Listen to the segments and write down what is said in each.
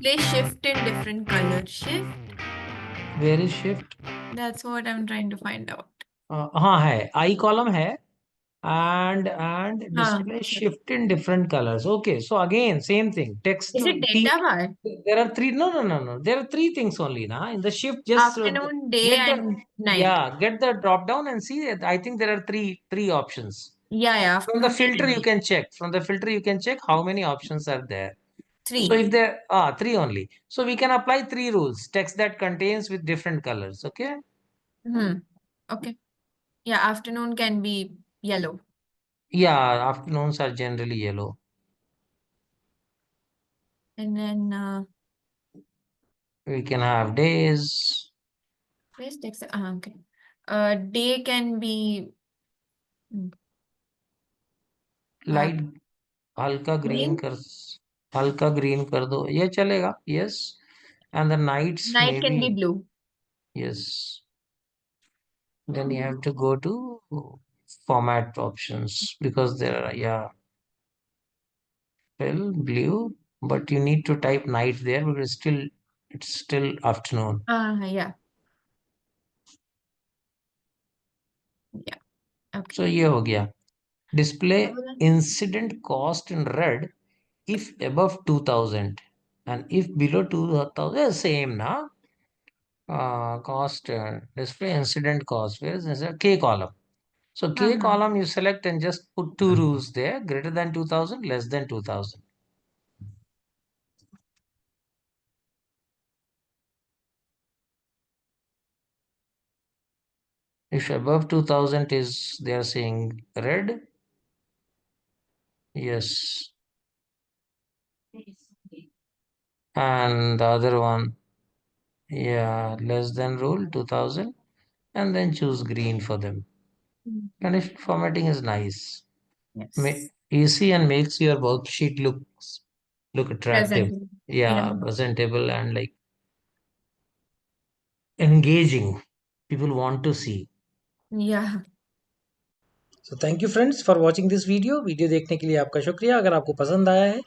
display shift in different color. Shift? Where is shift? That's what I'm trying to find out. हाँ है, I column है, and हाँ. display shift in different colors. Okay, so again same thing. Text Is it T. data bar? There are three. No. There are three things only. Now in the shift, just Afternoon, day, get the and night. get the drop down and see. I think there are three options. Yeah, From the afternoon, day, filter and you night. can check. From the filter you can check how many options are there. So Three. if there are three only, so we can apply three rules. Text that contains with different colors. Okay. Hmm. Okay. Yeah, afternoon can be yellow. Yeah, afternoons are generally yellow. And then, We can have days, where's text? Okay. Day can be hmm, uh, light हल्का green green. कर दो ये चलेगा. Yes, and the nights Night can maybe. be blue. Yes, then you have to go to format options because there are, yeah, well, blue, but you need to type night there because it's still afternoon. Yeah. Yeah. Okay. So ये हो गया. Display क्या बोला? incident cost in red if above 2000 and if below 2000, same na. Cost, display incident cost. Where is this? K column. So हाँ K हाँ. column you select and just put two rules there: greater than 2000, less than 2000. If above 2000 is, they are saying red. Yes. And the other one, yeah, less than rule 2000, and then choose green for them. Mm. Conditional formatting is nice. Yes. Easy and makes your worksheet look attractive. Present. Yeah. Yeah, presentable and like engaging. People want to see. Yeah. So thank you friends for watching this video. Video देखने के लिए आपका शुक्रिया. अगर आपको पसंद आया है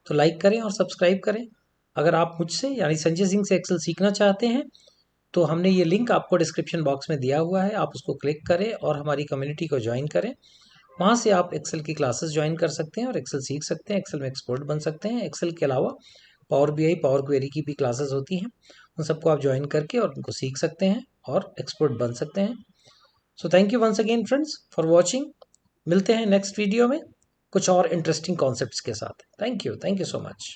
तो लाइक करें और सब्सक्राइब करें. अगर आप मुझसे यानी संजय सिंह से एक्सेल सीखना चाहते हैं तो हमने ये लिंक आपको डिस्क्रिप्शन बॉक्स में दिया हुआ है. आप उसको क्लिक करें और हमारी कम्युनिटी को ज्वाइन करें. वहाँ से आप एक्सेल की क्लासेस ज्वाइन कर सकते हैं और एक्सेल सीख सकते हैं. एक्सेल में एक्सपर्ट बन सकते हैं. एक्सेल के अलावा पावर बीआई, पावर क्वेरी की भी क्लासेस होती हैं. उन सबको आप ज्वाइन करके और उनको सीख सकते हैं और एक्सपर्ट बन सकते हैं. So thank you once again friends for watching. मिलते हैं नेक्स्ट वीडियो में कुछ और इंटरेस्टिंग कॉन्सेप्ट्स के साथ. Thank you so much.